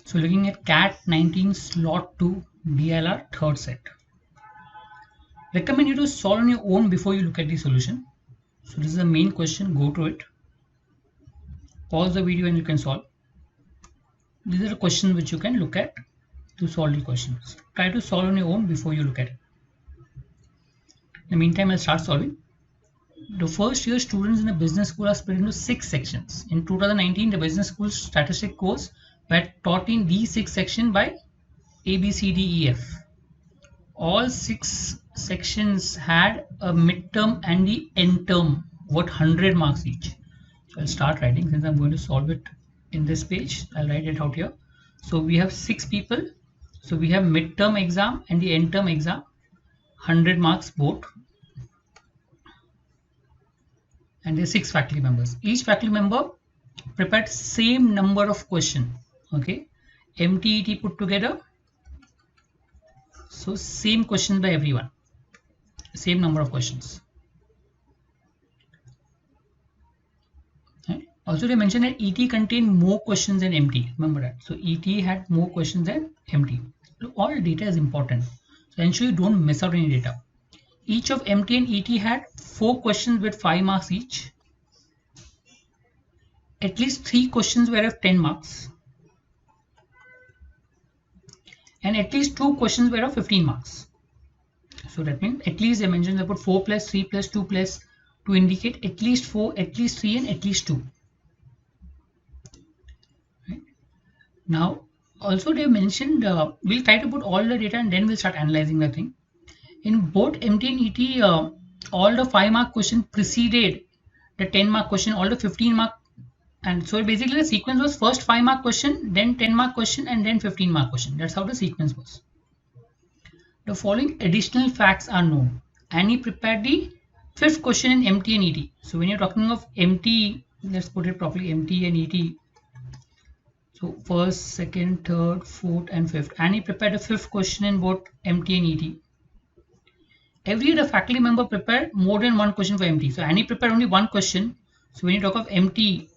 So looking at CAT 19 slot 2 DLR third set. Recommend you to solve on your own before you look at the solution. So this is the main question. Go to it. Pause the video and you can solve. These are the questions which you can look at to solve the questions. Try to solve on your own before you look at it. In the meantime, I'll start solving. The first year students in the business school are split into 6 sections. In 2019, the business school statistic course were taught in these 6 sections by A, B, C, D, E, F. All 6 sections had a midterm and the end term worth 100 marks each. So I'll start writing. Since I'm going to solve it in this page, I'll write it out here. So we have 6 people. So we have midterm exam and the end term exam, 100 marks both. And there are 6 faculty members. Each faculty member prepared same number of questions. Okay, MTET put together. So same questions by everyone. Same number of questions. Right. Also, they mentioned that ET contained more questions than MT. Remember that. So ET had more questions than MT. So all data is important. So ensure you don't miss out any data. Each of MT and ET had 4 questions with 5 marks each. At least 3 questions were of 10 marks. And at least 2 questions were of 15 marks. So that means at least they mentioned they put 4 plus 3 plus 2 plus to indicate at least 4, at least 3 and at least 2. Right. Now also they mentioned we'll try to put all the data and then we'll start analyzing the thing. In both MT and ET, all the 5 mark question preceded the 10 mark question, all the 15 mark, and so basically the sequence was first 5 mark question, then 10 mark question and then 15 mark question. That's how the sequence was. The following additional facts are known. Annie prepared the 5th question in MT and ET. So when you're talking of MT, let's put it properly, MT and ET. So 1st, 2nd, 3rd, 4th and 5th. Annie prepared the 5th question in both MT and ET. Every year the faculty member prepared more than 1 question for MT. So Annie prepared only 1 question. So when you talk of MT,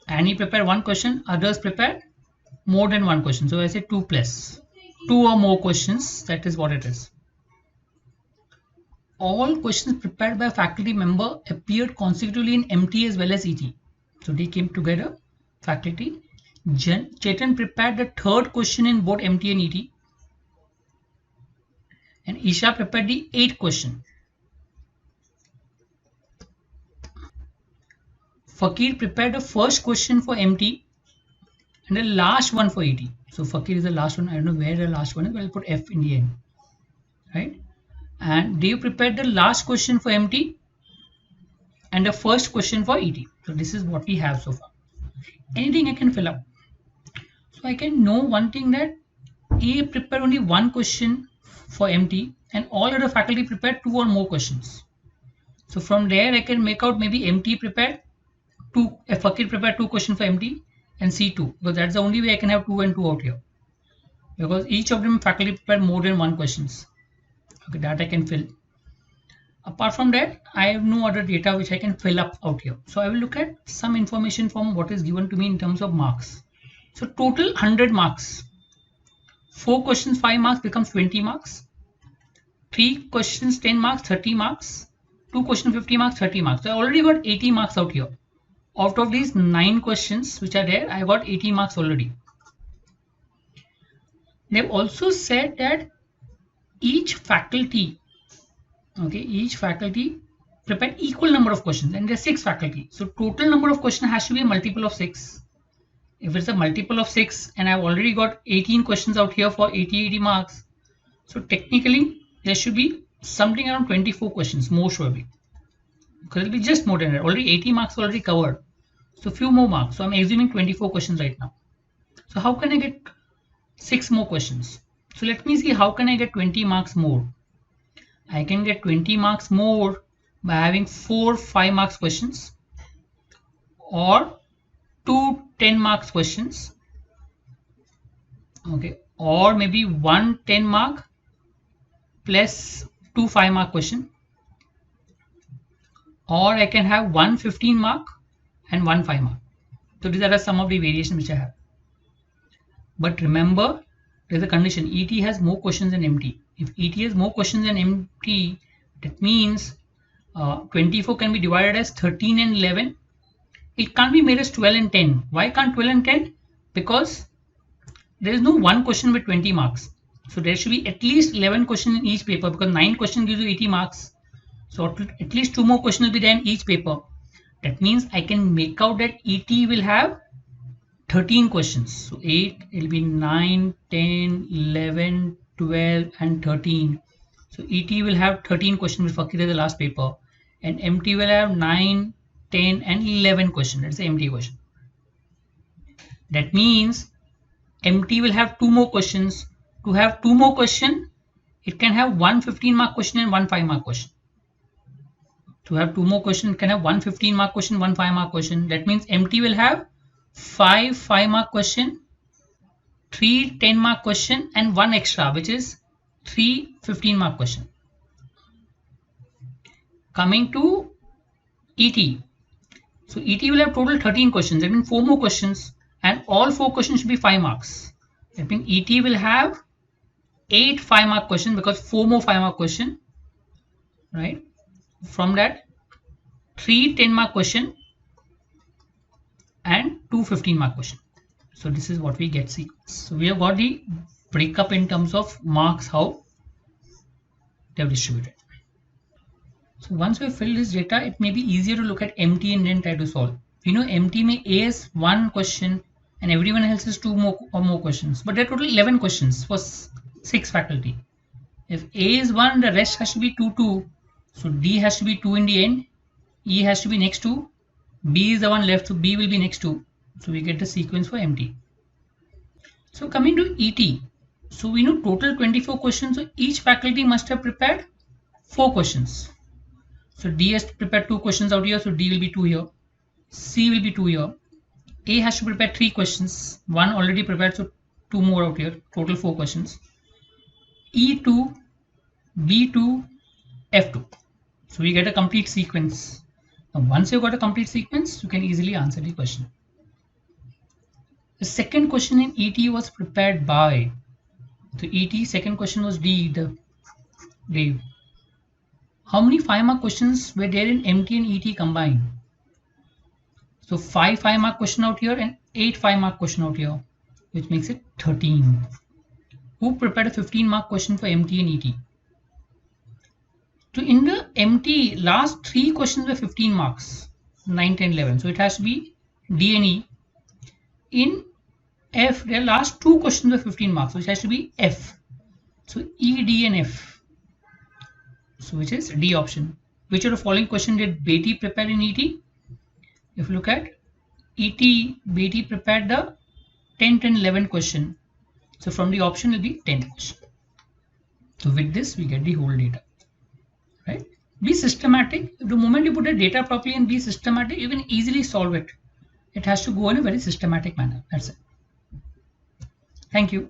Annie prepared 1 question, others prepared more than 1 question. So I say 2 plus 2 or more questions. That is what it is. All questions prepared by a faculty member appeared consecutively in MT as well as ET. So they came together. Faculty. Chetan prepared the 3rd question in both MT and ET. And Isha prepared the 8th question. Fakir prepared the 1st question for MT and the last one for ET. So Fakir is the last one. I don't know where the last one is, but I'll put F in the end. Right? And Dev prepared the last question for MT and the 1st question for ET. So this is what we have so far. Anything I can fill up. So I can know one thing, that A prepared only 1 question for MT and all other faculty prepared 2 or more questions. So from there I can make out maybe MT prepared 2, Fakir prepared 2 questions for MT and C2, because that's the only way I can have 2 and 2 out here, because each of them faculty prepared more than 1 questions. Okay, that I can fill. Apart from that, I have no other data which I can fill up out here. So I will look at some information from what is given to me in terms of marks. So total 100 marks. 4 questions 5 marks becomes 20 marks. 3 questions 10 marks 30 marks. 2 questions 50 marks 30 marks. So I already got 80 marks out here. Out of these 9 questions which are there, I got 80 marks already. They've also said that each faculty prepared equal number of questions, and there are 6 faculty. So total number of questions has to be a multiple of 6. If it's a multiple of 6 and I've already got 18 questions out here for 80 marks, so technically there should be something around 24 questions more surely, because it'll be just more than that. Already 80 marks already covered, so few more marks. So I'm assuming 24 questions right now. So how can I get 6 more questions? So let me see, how can I get 20 marks more? I can get 20 marks more by having 4 5 marks questions or 2 10 marks questions, okay, or maybe 1 10 mark plus 2 5 mark question, or I can have 1 15 mark and 1 5 mark. So these are some of the variations which I have. But remember, there's a condition. ET has more questions than MT. If ET has more questions than MT, that means 24 can be divided as 13 and 11. It can't be made as 12 and 10. Why can't 12 and 10? Because there is no one question with 20 marks. So there should be at least 11 questions in each paper, because 9 questions gives you 80 marks. So at least 2 more questions will be there in each paper. That means I can make out that ET will have 13 questions. So 8, it will be 9, 10, 11, 12 and 13. So ET will have 13 questions with Fakir as the last paper, and MT will have 9, 10 and 11 questions. That's the MT question. That means MT will have 2 more questions. To have 2 more questions, it can have one 15-mark question and one 5-mark question. To have 2 more questions, it can have one 15-mark question, one 5-mark question. That means MT will have 5 5-mark question, 3 10-mark question and 1 extra, which is 3 15-mark question. Coming to ET. So ET will have total 13 questions. That means 4 more questions, and all 4 questions should be 5 marks. That means ET will have 8 5-mark questions, because 4 more 5-mark question, right? From that, 3 10-mark question and 2 15-mark question. So this is what we get sequence. So we have got the breakup in terms of marks, how they are distributed. So once we fill this data, it may be easier to look at MT and then try to solve. You know, MT may A is 1 question and everyone else is 2 more or more questions, but there are total 11 questions for 6 faculty. If A is 1, the rest has to be 2 2. So D has to be 2 in the end, E has to be next to, B is the one left, so B will be next to. So we get the sequence for MT. So coming to ET, so we know total 24 questions, so each faculty must have prepared 4 questions. So D has to prepare 2 questions out here, so D will be 2 here, C will be 2 here, A has to prepare 3 questions, 1 already prepared, so 2 more out here, total 4 questions, E2, B2, F2. So we get a complete sequence. Now once you've got a complete sequence, you can easily answer the question. The second question in ET was prepared by, so ET second question was Dave. How many 5-mark questions were there in MT and ET combined? So 5 5-mark question out here and 8 5-mark question out here, which makes it 13. Who prepared a 15-mark question for MT and ET? So in the MT, last 3 questions were 15 marks, 9, 10, 11. So it has to be D and E. In F, their last 2 questions were 15 marks, so it has to be F. So E, D and F. So which is D option. Which of the following question did Beatty prepare in ET? If you look at ET, Beatty prepared the 10, 10, 11 question. So from the option will be 10 question. So with this, we get the whole data. Right? Be systematic. The moment you put the data properly and be systematic, you can easily solve it. It has to go in a very systematic manner. That's it. Thank you.